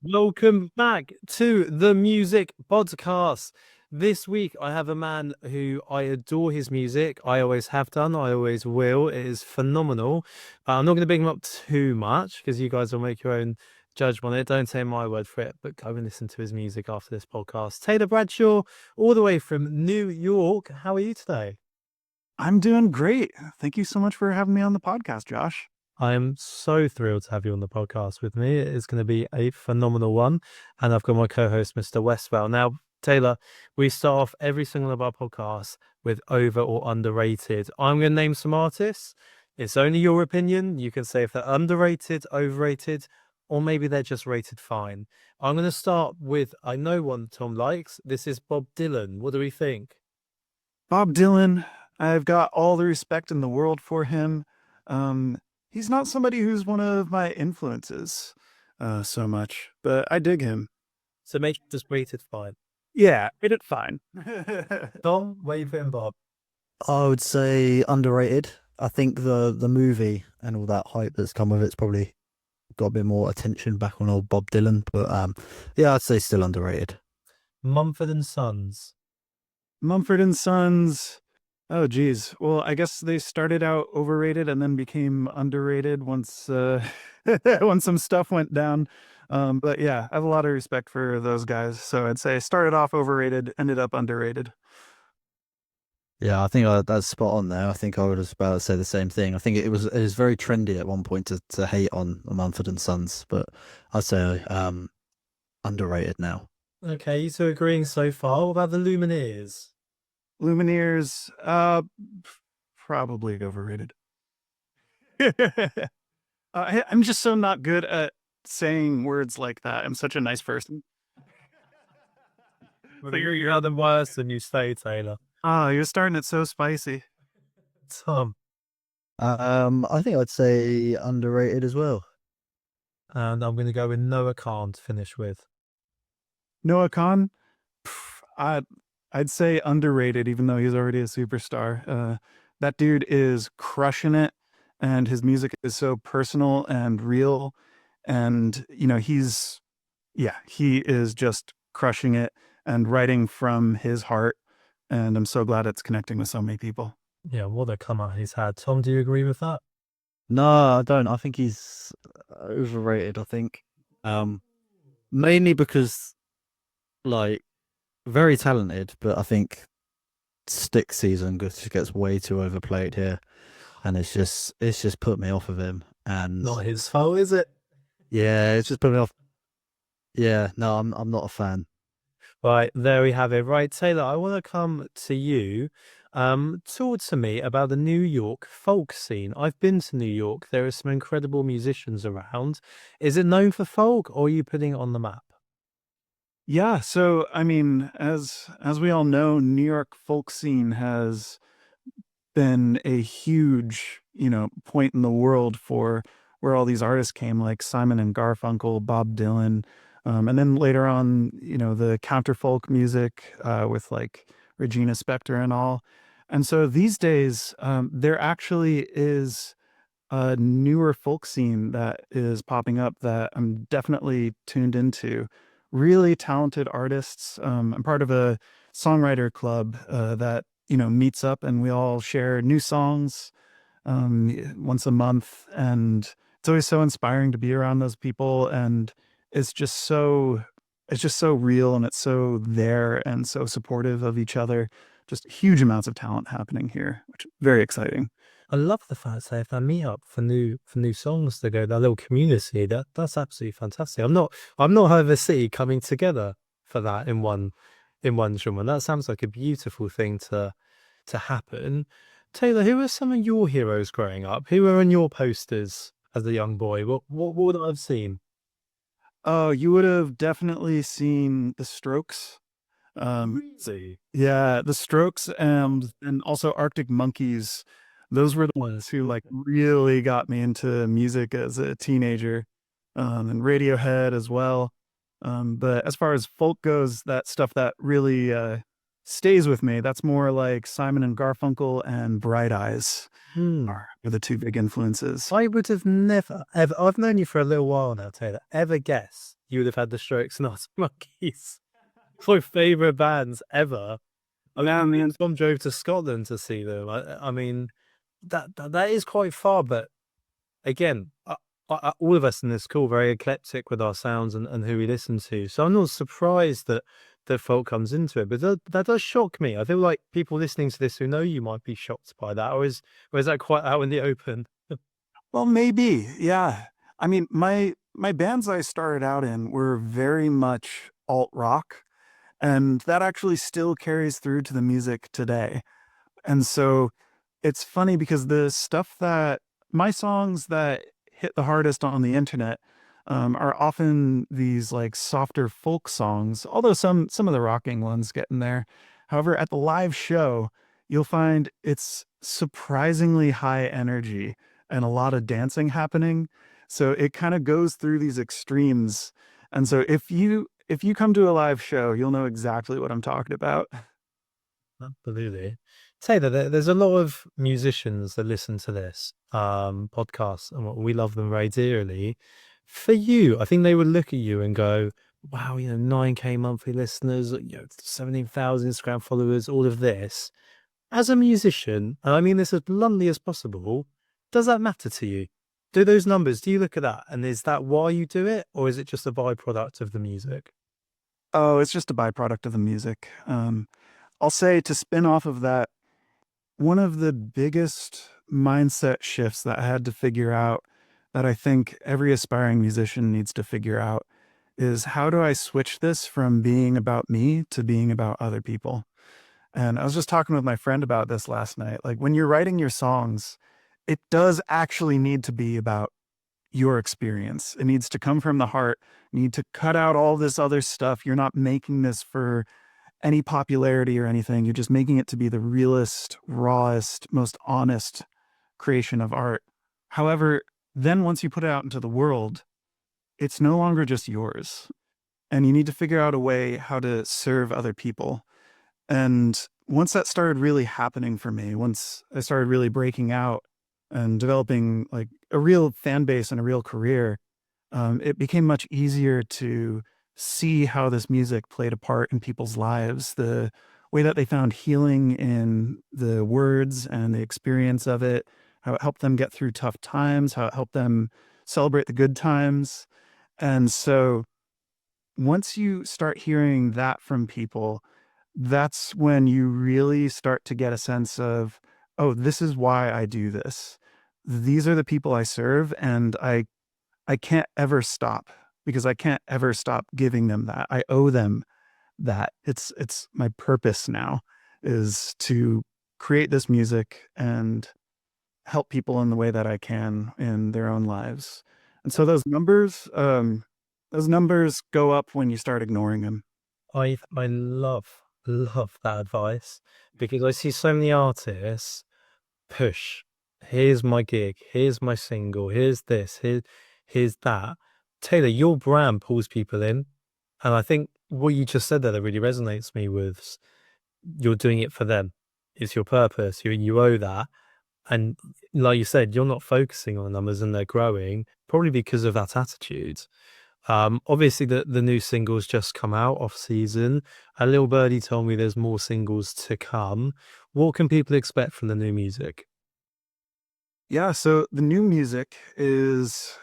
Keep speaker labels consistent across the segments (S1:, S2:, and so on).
S1: Welcome back to the Music Podcast. This week, I have a man who I adore his music. I always have done. I always will. It is phenomenal. I'm not going to bring him up too much because you guys will make your own judgment on it. Don't take my word for it, but go and listen to his music after this podcast. Taylor Bradshaw, all the way from New York. How are you today?
S2: I'm doing great. Thank you so much for having me on the podcast, Josh.
S1: I am so thrilled to have you on the podcast with me. It is going to be a phenomenal one. And I've got my co host, Mr. Westwell. Now, Taylor, we start off every single one of our podcasts with over or underrated. I'm going to name some artists. It's only your opinion. You can say if they're underrated, overrated, or maybe they're just rated fine. I'm going to start with I know one Tom likes. This is Bob Dylan. What do we think?
S2: Bob Dylan, I've got all the respect in the world for him. Um, he's not somebody who's one of my influences so much, but I dig him.
S1: So make it just rated fine.
S2: Yeah, it it fine.
S1: Tom, where you putting Bob?
S3: I would say underrated. I think the movie and all that hype that's come with it's probably got a bit more attention back on old Bob Dylan, but yeah, I'd say still underrated.
S1: Mumford and Sons.
S2: Mumford and Sons. Oh, geez. Well, I guess they started out overrated and then became underrated once once some stuff went down. But yeah, I have a lot of respect for those guys. So I'd say started off overrated, ended up underrated.
S3: Yeah, I think that's spot on there. I think I would have about to say the same thing. I think it was very trendy at one point to hate on Mumford and Sons, but I'd say underrated now.
S1: Okay, you two agreeing so far. What about the Lumineers?
S2: Lumineers, probably overrated. I'm just so not good at saying words like that. I'm such a nice person.
S1: Well, you're the worse than you say, Taylor.
S2: Oh, you're starting it so spicy.
S1: Tom.
S3: I think I'd say underrated as well.
S1: And I'm going to go with Noah Khan to finish with.
S2: Noah Khan, I'd say underrated, even though he's already a superstar. That dude is crushing it, and his music is so personal and real. And he is just crushing it and writing from his heart. And I'm so glad it's connecting with so many people.
S1: Yeah, what a come out he's had. Tom, do you agree with that?
S3: No, I don't. I think he's overrated, I think. Mainly because like very talented, but I think stick season just gets way too overplayed here, and it's just put me off of him. And
S1: Not his fault, is it?
S3: yeah, it's just put me off. Yeah, no, I'm not a fan.
S1: Right, there we have it. Right, Taylor, I want to come to you. Talk to me about the New York folk scene. I've been to New York. There are some incredible musicians around. Is it known for folk, or are you putting it on the map?
S2: Yeah, so I mean, as we all know, New York folk scene has been a huge, point in the world for where all these artists came, like Simon and Garfunkel, Bob Dylan, and then later on, the counterfolk music with like Regina Spektor and all. And so these days, there actually is a newer folk scene that is popping up that I'm definitely tuned into. Really talented artists. I'm part of a songwriter club that meets up and we all share new songs once a month, and it's always so inspiring to be around those people. And it's just so it's just so real, and it's so there and so supportive of each other. Just huge amounts of talent happening here, which is very exciting.
S1: I love the fact that if they meet up for new songs to go, that little community, that's absolutely fantastic. I'm not heard of a city coming together for that in one genre. That sounds like a beautiful thing to happen. Taylor, who are some of your heroes growing up? Who were on your posters as a young boy? What would I have seen?
S2: Oh, you would have definitely seen the Strokes.
S1: See.
S2: Yeah, the Strokes and also Arctic Monkeys. Those were the ones who like really got me into music as a teenager, and Radiohead as well. But as far as folk goes, that stuff that really stays with me, that's more like Simon and Garfunkel and Bright Eyes
S1: Hmm.
S2: are the two big influences.
S1: I would have never, ever, I've known you for a little while now, Taylor, ever guess you would have had the Strokes and Arctic Monkeys. My favorite bands ever. I mean, Tom drove to Scotland to see them. I mean, that is quite far, but again, all of us in this call very eclectic with our sounds and who we listen to. So I'm not surprised that folk comes into it, but that does shock me. I feel like people listening to this who know you might be shocked by that, or is that quite out in the open?
S2: Well, maybe, yeah. I mean, my bands I started out in were very much alt rock, and that actually still carries through to the music today. And so it's funny because the stuff that my songs that hit the hardest on the internet are often these like softer folk songs, although some of the rocking ones get in there. However, at the live show, you'll find it's surprisingly high energy and a lot of dancing happening. So it kind of goes through these extremes. And so if you come to a live show, you'll know exactly what I'm talking about.
S1: Absolutely. Taylor, there's a lot of musicians that listen to this podcast, and we love them very dearly. For you, I think they would look at you and go, wow, 9K monthly listeners, 17,000 Instagram followers, all of this. As a musician, and I mean this as bluntly as possible, does that matter to you? Do those numbers, do you look at that, and is that why you do it, or is it just a byproduct of the music?
S2: Oh, it's just a byproduct of the music. I'll say, to spin off of that, one of the biggest mindset shifts that I had to figure out, that I think every aspiring musician needs to figure out, is how do I switch this from being about me to being about other people? And I was just talking with my friend about this last night. Like, when you're writing your songs, it does actually need to be about your experience. It needs to come from the heart. You need to cut out all this other stuff. You're not making this for any popularity or anything. You're just making it to be the realest, rawest, most honest creation of art. However, then once you put it out into the world, it's no longer just yours. And you need to figure out a way how to serve other people. And once that started really happening for me, once I started really breaking out and developing like a real fan base and a real career, it became much easier to see how this music played a part in people's lives, the way that they found healing in the words and the experience of it, how it helped them get through tough times, how it helped them celebrate the good times. And so once you start hearing that from people, that's when you really start to get a sense of, oh, this is why I do this. These are the people I serve, and I can't ever stop, because I can't ever stop giving them that. I owe them that. It's my purpose now, is to create this music and help people in the way that I can in their own lives. And so those numbers go up when you start ignoring them.
S1: I love that advice, because I see so many artists push. Here's my gig. Here's my single. Here's this. Here's that. Taylor, your brand pulls people in, and I think what you just said there that really resonates me with. You're doing it for them. It's your purpose. You owe that, and like you said, you're not focusing on the numbers, and they're growing probably because of that attitude. Obviously the new singles just come out off season. A little birdie told me there's more singles to come. What can people expect from the new music?
S2: Yeah, so the new music is,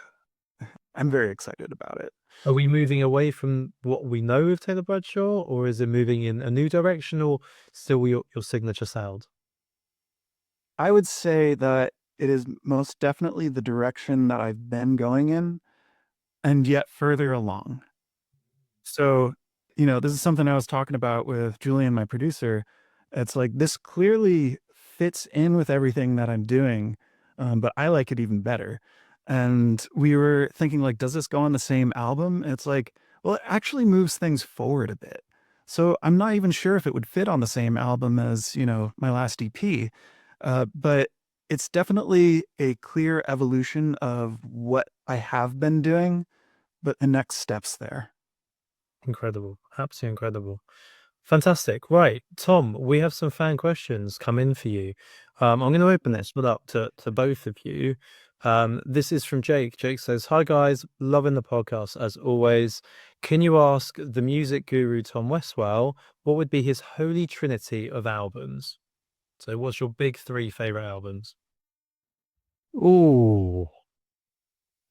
S2: I'm very excited about it.
S1: Are we moving away from what we know of Taylor Bradshaw, or is it moving in a new direction, or still your signature sound?
S2: I would say that it is most definitely the direction that I've been going in, and yet further along. So, this is something I was talking about with Julian, my producer. It's like, this clearly fits in with everything that I'm doing, but I like it even better. And we were thinking, like, does this go on the same album? And it's like, well, it actually moves things forward a bit. So I'm not even sure if it would fit on the same album as, my last EP. But it's definitely a clear evolution of what I have been doing, but the next steps there.
S1: Incredible. Absolutely incredible. Fantastic. Right. Tom, we have some fan questions come in for you. I'm going to open this one up to both of you. This is from Jake. Jake says, "Hi guys, loving the podcast as always. Can you ask the music guru Tom Westwell what would be his holy trinity of albums? So, what's your big three favorite albums?"
S3: Ooh.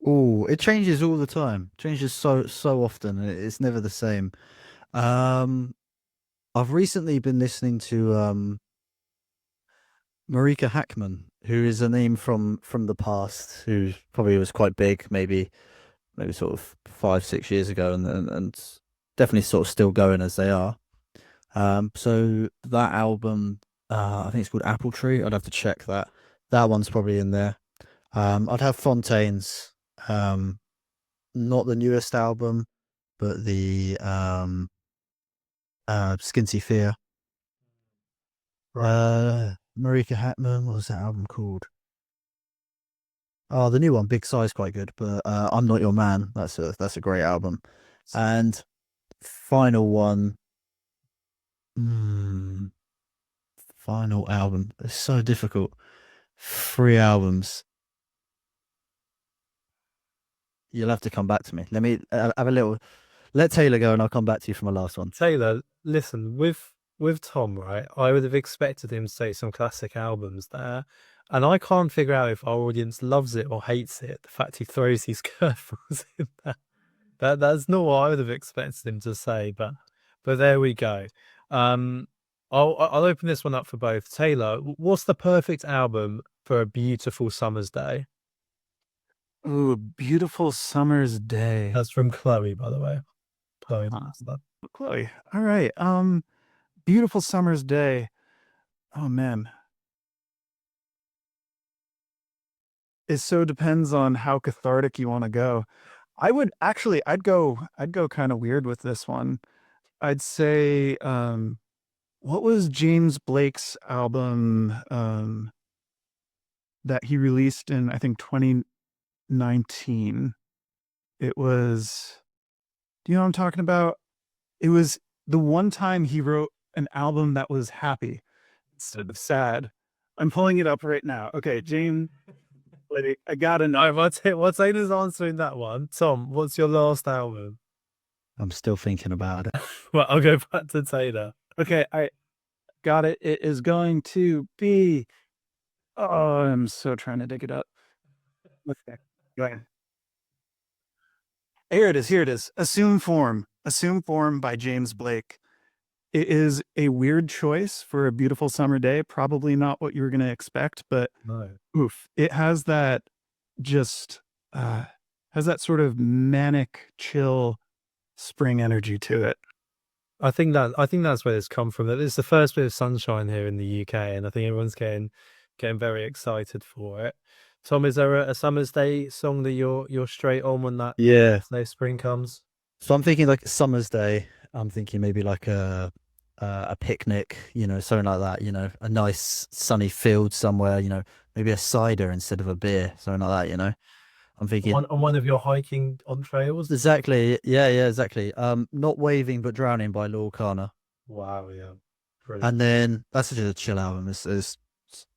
S3: Ooh, it changes all the time. Changes so often. It's never the same. I've recently been listening to Marika Hackman, who is a name from the past, who probably was quite big, maybe sort of 5-6 years ago, and definitely sort of still going as they are. So that album, I think it's called Apple Tree. I'd have to check that. That one's probably in there. I'd have Fontaine's, not the newest album, but the Skinty Fear. Marika Hackman, what was that album called? Oh, the new one, Big Size, quite good. But I'm Not Your Man. That's a great album. And final one. Final album. It's so difficult. 3 albums. You'll have to come back to me. Let me have a little. Let Taylor go, and I'll come back to you for my last one.
S1: Taylor, listen, with Tom, right? I would have expected him to say some classic albums there, and I can't figure out if our audience loves it or hates it. The fact he throws these curveballs in there, that's not what I would have expected him to say, but there we go. I'll open this one up for both. Taylor, what's the perfect album for a beautiful summer's day?
S2: Ooh, beautiful summer's day.
S1: That's from Chloe, by the way. Chloe,
S2: Chloe. All right. Beautiful summer's day. Oh man. It so depends on how cathartic you want to go. I'd go kind of weird with this one. I'd say what was James Blake's album that he released in, I think, 2019? It was, do you know what I'm talking about? It was the one time he wrote an album that was happy instead of sad. I'm pulling it up right now. Okay, James, I gotta know.
S1: what's Taylor's answering that one? Tom, what's your last album?
S3: I'm still thinking about it.
S1: Well, I'll go back to Taylor.
S2: Okay, I got it. It is going to be. Oh, I'm so trying to dig it up. Okay, go ahead. Here it is. Here it is. Assume Form. Assume Form by James Blake. It is a weird choice for a beautiful summer day. Probably not what you were going to expect, but
S1: No.
S2: oof. It has that just has that sort of manic, chill spring energy to it.
S1: I think that's where it's come from. That it's the first bit of sunshine here in the UK, and I think everyone's getting very excited for it. Tom, is there a summer's day song that you're straight on when that spring comes?
S3: So I'm thinking like summer's day. I'm thinking maybe like a picnic, something like that. A nice sunny field somewhere. Maybe a cider instead of a beer, something like that. I'm thinking
S1: on one of your hiking on trails.
S3: Exactly. Yeah, exactly. Not Waving but Drowning by Lord Kana.
S1: Wow, yeah. Brilliant.
S3: And then that's just a chill album. It's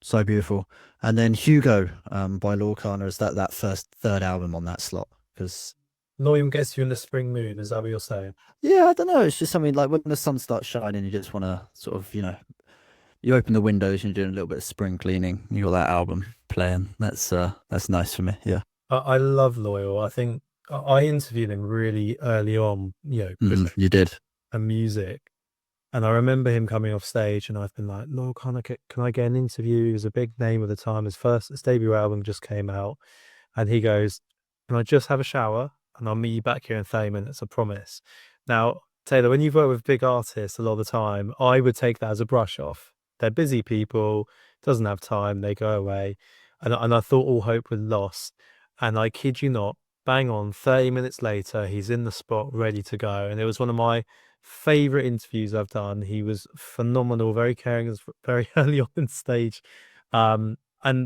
S3: so beautiful. And then Hugo by Lord Kana is that third album on that slot, because
S1: not even gets you in the spring mood. Is that what you're saying?
S3: Yeah, I don't know. It's just something like when the sun starts shining, you just want to sort of, you open the windows and you're doing a little bit of spring cleaning. You got that album playing. That's nice for me. Yeah.
S1: I love Loyal. I think I interviewed him really early on,
S3: you did.
S1: And music. And I remember him coming off stage, and I've been like, "Look, can I get an interview?" He was a big name at the time. His debut album just came out, and he goes, "Can I just have a shower, and I'll meet you back here in 30 minutes, I promise." Now, Taylor, when you've worked with big artists a lot of the time, I would take that as a brush off. They're busy people, doesn't have time, they go away. And I thought all hope was lost. And I kid you not, bang on, 30 minutes later, he's in the spot, ready to go. And it was one of my favorite interviews I've done. He was phenomenal, very caring, very early on in stage. And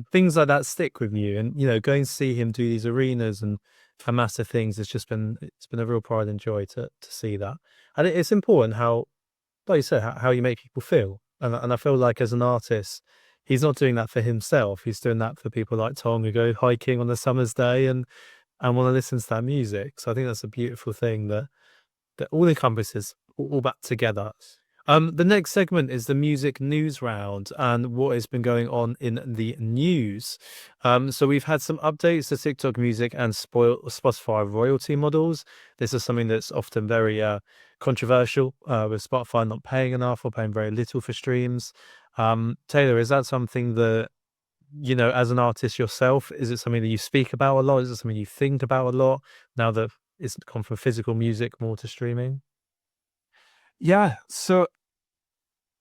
S1: things like that stick with you. And, going to see him do these arenas and massive things, it's been a real pride and joy to see that. And it's important how, like you said, how you make people feel. And I feel like as an artist, he's not doing that for himself. He's doing that for people like Tom who go hiking on a summer's day and want to listen to that music. So I think that's a beautiful thing that all encompasses all that together. The next segment is the music news round and what has been going on in the news. So we've had some updates to TikTok music and Spotify royalty models. This is something that's often very controversial, with Spotify not paying enough or paying very little for streams. Taylor, is that something that, as an artist yourself, is it something that you speak about a lot? Is it something you think about a lot now that it's gone from physical music more to streaming?
S2: Yeah, so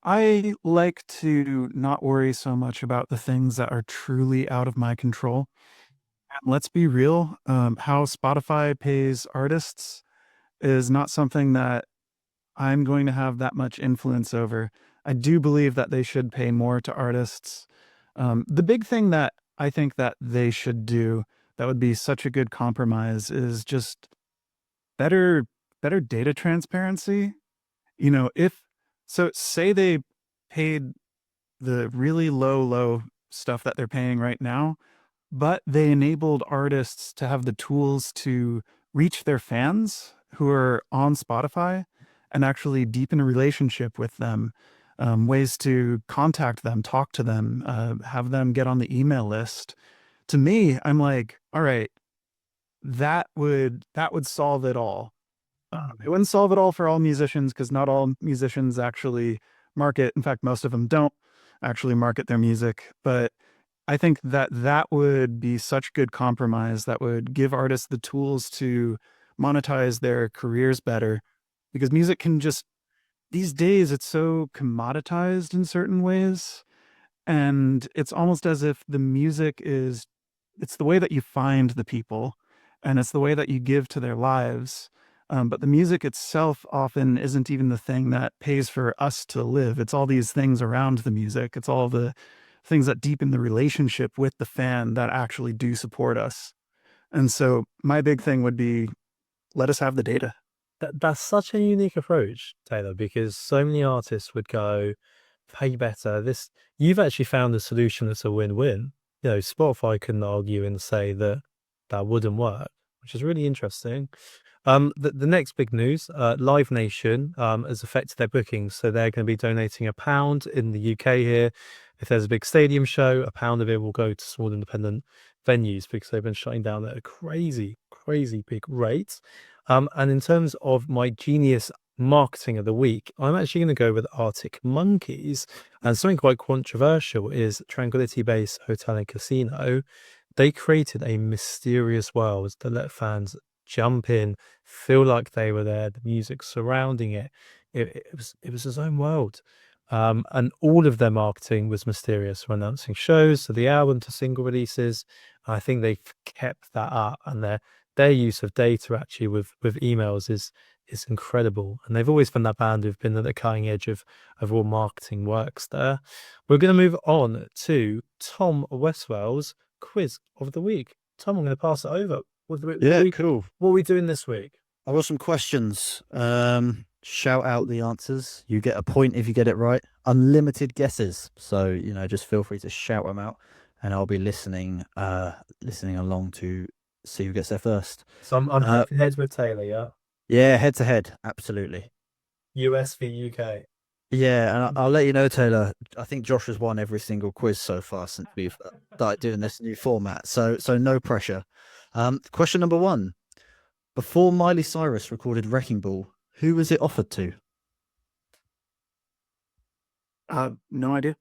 S2: I like to not worry so much about the things that are truly out of my control. And let's be real, how Spotify pays artists is not something that I'm going to have that much influence over. I do believe that they should pay more to artists. The big thing that I think that they should do that would be such a good compromise is just better data transparency. If so say they paid the really low stuff that they're paying right now, but they enabled artists to have the tools to reach their fans who are on Spotify and actually deepen a relationship with them, ways to contact them, talk to them, have them get on the email list. To me, I'm like, all right, that would solve it all. It wouldn't solve it all for all musicians because not all musicians actually market. In fact, most of them don't actually market their music. But I think that that would be such good compromise that would give artists the tools to monetize their careers better, because music can just, these days, it's so commoditized in certain ways. And it's almost as if the music is, it's the way that you find the people and it's the way that you give to their lives. But the music itself often isn't even the thing that pays for us to live. It's all these things around the music. It's all the things that deepen the relationship with the fan that actually do support us. And so my big thing would be, let us have the data.
S1: That's such a unique approach, Taylor, because so many artists would go, pay better. You've actually found a solution that's a win-win. Spotify couldn't argue and say that that wouldn't work, which is really interesting. The next big news, Live Nation has affected their bookings, so they're going to be donating £1 in the UK here. If there's a big stadium show, £1 of it will go to small independent venues because they've been shutting down at a crazy, crazy big rate. And in terms of my genius marketing of the week, I'm actually going to go with Arctic Monkeys. And something quite controversial is Tranquility Base Hotel and Casino. They created a mysterious world that let fans jump in, feel like they were there, the music surrounding it. It was his own world. And all of their marketing was mysterious from announcing shows to the album to single releases. I think they've kept that up, and their use of data actually with emails is incredible. And they've always been that band who've been at the cutting edge of all marketing works there. We're going to move on to Tom Westwell's quiz of the week. Tom, I'm going to pass it over.
S3: Cool.
S1: What are we doing this week?
S3: I've got some questions. Shout out the answers. You get a point if you get it right. Unlimited guesses. So, just feel free to shout them out and I'll be listening along to see who gets there first.
S1: So I'm heads with Taylor, yeah?
S3: Yeah, head to head. Absolutely.
S1: US v UK.
S3: Yeah, and I'll let you know, Taylor. I think Josh has won every single quiz so far since we've started doing this new format. So no pressure. Question number 1. Before Miley Cyrus recorded Wrecking Ball, who was it offered to?
S2: No idea.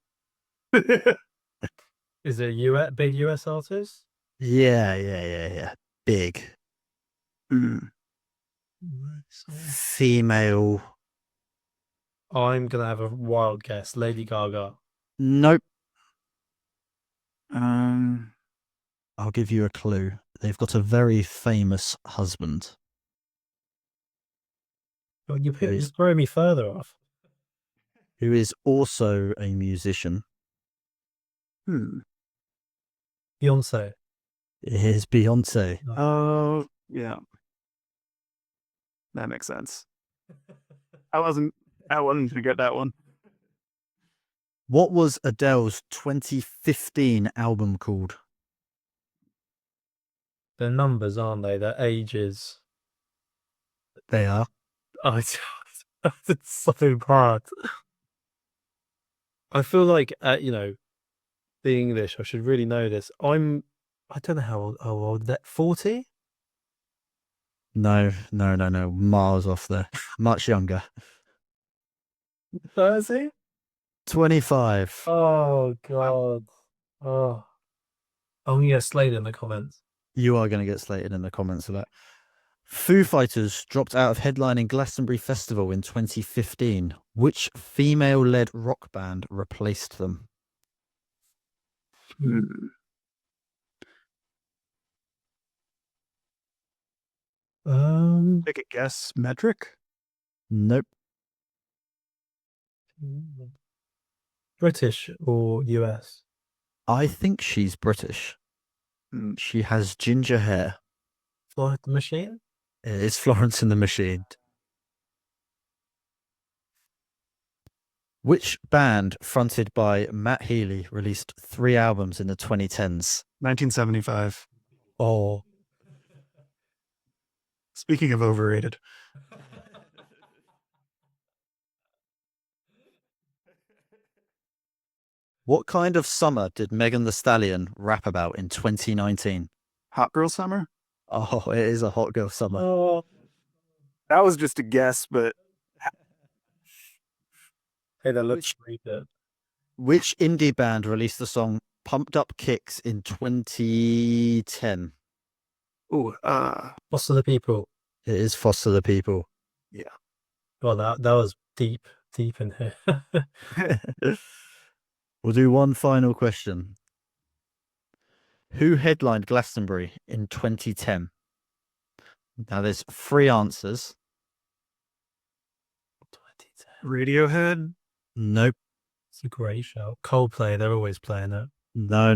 S1: Is it a big US artist?
S3: Yeah. Big. Female.
S1: I'm gonna have a wild guess. Lady Gaga.
S3: Nope.
S2: I'll
S3: I'll give you a clue. They've got a very famous husband.
S1: Well, you're throwing me further off.
S3: Who is also a musician.
S1: Beyonce.
S3: It is Beyonce.
S2: Oh, yeah. That makes sense. I wasn't to get that one.
S3: What was Adele's 2015 album called?
S1: They're numbers, aren't they? They're ages.
S3: They are.
S1: Oh, it's so hard. I feel like, being English, I should really know this. I don't know how old that 40?
S3: No. Miles off there. Much younger.
S1: 30?
S3: 25.
S1: Oh God. Oh. I'm gonna get slayed in the comments.
S3: You are going to get slated in the comments for that. Foo Fighters dropped out of headlining Glastonbury Festival in 2015. Which female-led rock band replaced them?
S2: Take a guess. Metric?
S3: Nope.
S1: British or US?
S3: I think she's British.
S2: Hmm.
S3: She has ginger hair.
S1: Flight the Machine?
S3: It's Florence and the Machine. Which band, fronted by Matt Healy, released 3 albums in the 2010s?
S2: 1975.
S1: Oh.
S2: Speaking of overrated.
S3: What kind of summer did Megan Thee Stallion rap about in 2019?
S2: Hot Girl Summer?
S3: Oh, it is a hot girl summer.
S1: Oh.
S2: That was just a guess, but
S1: Hey, that looks pretty good.
S3: Which indie band released the song Pumped Up Kicks in 2010?
S1: What's for the people?
S3: It is Foster the People.
S1: Well, that was deep in here.
S3: We'll do one final question. Who headlined Glastonbury in 2010? Now there's 3 answers.
S1: 2010.
S2: Radiohead?
S3: Nope.
S1: It's a great show. Coldplay, they're always playing it.
S3: No.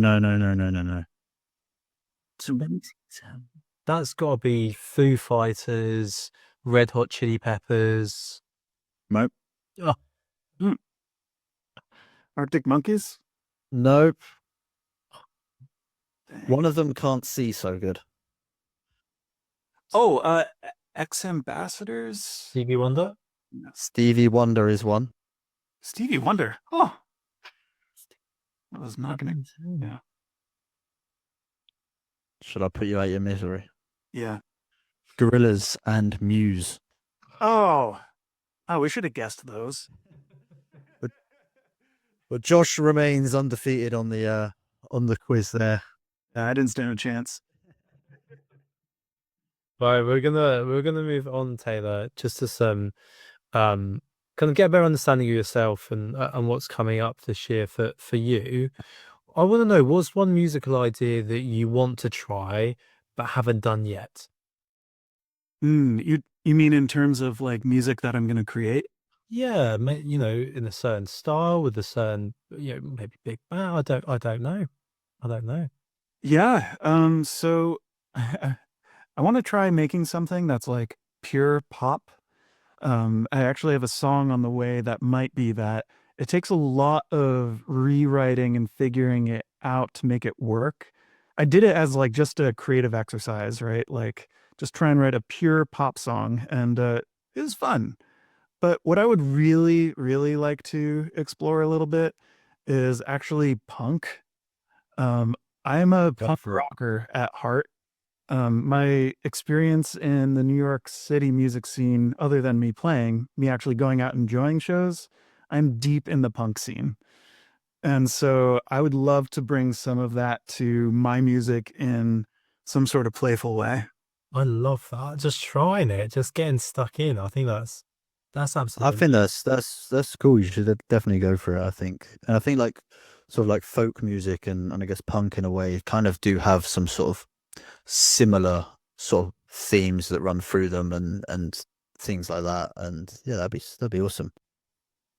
S1: 2010. That's got to be Foo Fighters, Red Hot Chili Peppers.
S3: Nope.
S2: Arctic Monkeys?
S3: Nope.
S2: Dang.
S3: One of them can't see so good.
S2: Ex-Ambassadors?
S1: Stevie Wonder?
S3: Stevie Wonder is one.
S2: Stevie Wonder. Oh. I was not going to. Yeah.
S3: Should I put you out your misery?
S2: Yeah.
S3: Gorillaz and Muse.
S2: Oh, we should have guessed those.
S3: But Josh remains undefeated on the quiz there.
S2: I didn't stand a chance.
S1: Right, we're gonna move on, Taylor, just to some kind of get a better understanding of yourself and what's coming up this year for you. I want to know, what's one musical idea that you want to try but haven't done yet?
S2: You mean in terms of like music that I'm going to create?
S1: Yeah, in a certain style with a certain, maybe big band. I don't know.
S2: Yeah. So I want to try making something that's like pure pop. I actually have a song on the way that might be that. It takes a lot of rewriting and figuring it out to make it work. I did it as like just a creative exercise, right? Like just try and write a pure pop song, and it was fun. But what I would really, really like to explore a little bit is actually punk. I'm a punk rocker at heart. My experience in the New York City music scene, other than me playing, me actually going out and enjoying shows, I'm deep in the punk scene. And so I would love to bring some of that to my music in some sort of playful way.
S1: I love that. Just trying it, just getting stuck in. I think that's
S3: I
S1: absolutely.
S3: think that's cool. You should definitely go for it. I think, and I think like sort of like folk music and I guess punk in a way kind of do have some sort of similar sort of themes that run through them and things like that. And yeah, that'd be awesome.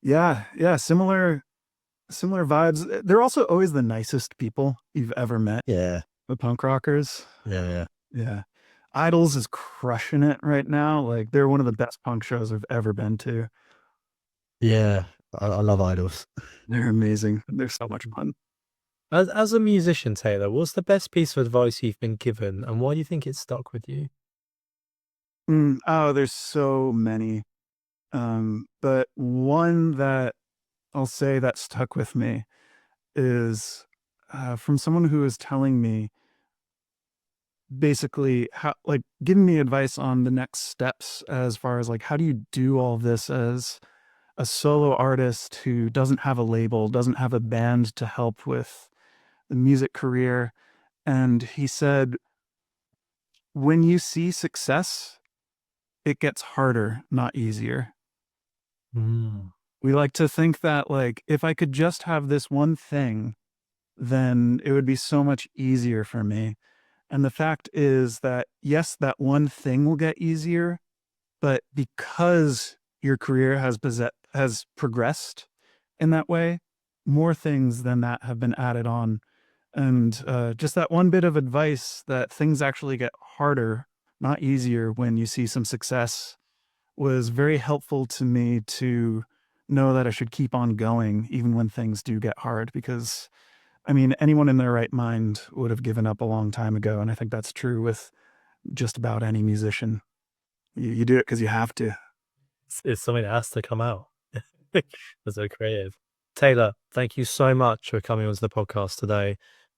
S2: Yeah, similar vibes. They're also always the nicest people you've ever met.
S3: Yeah,
S2: The punk rockers.
S3: yeah.
S2: Idols is crushing it right now. Like they're one of the best punk shows I've ever been to.
S3: Yeah, I love idols.
S2: They're amazing. They're so much fun.
S1: As a musician, Taylor, what's the best piece of advice you've been given, and why do you think it stuck with you?
S2: Oh, there's so many. But one that I'll say that stuck with me is from someone who was telling me basically how, like, giving me advice on the next steps as far as like, how do you do all this as a solo artist who doesn't have a label, doesn't have a band to help with the music career. And he said, when you see success, it gets harder, not easier.
S1: Mm.
S2: We like to think that, like, if I could just have this one thing, then it would be so much easier for me. And the fact is that, yes, that one thing will get easier, but because your career has progressed in that way, more things than that have been added on. And just that one bit of advice that things actually get harder, not easier, when you see some success was very helpful to me to know that I should keep on going even when things do get hard. Because, I mean, anyone in their right mind would have given up a long time ago. And I think that's true with just about any musician. You do it because you have to.
S1: It's something that has to come out. That's so creative. Taylor, thank you so much for coming onto the podcast today.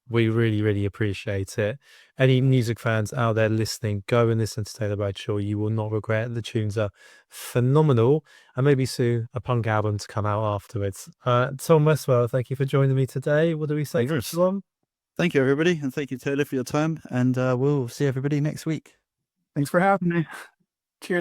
S1: We really, really appreciate it. Any music fans out there listening, go and listen to Taylor Bradshaw. You will not regret. The tunes are phenomenal, and maybe soon a punk album to come out afterwards. Tom Westwell, thank you for joining me today. What do we say,
S3: Thanks.
S1: Tom?
S3: Thank you, everybody, and thank you, Taylor, for your time. And we'll see everybody next week.
S2: Thanks for having me.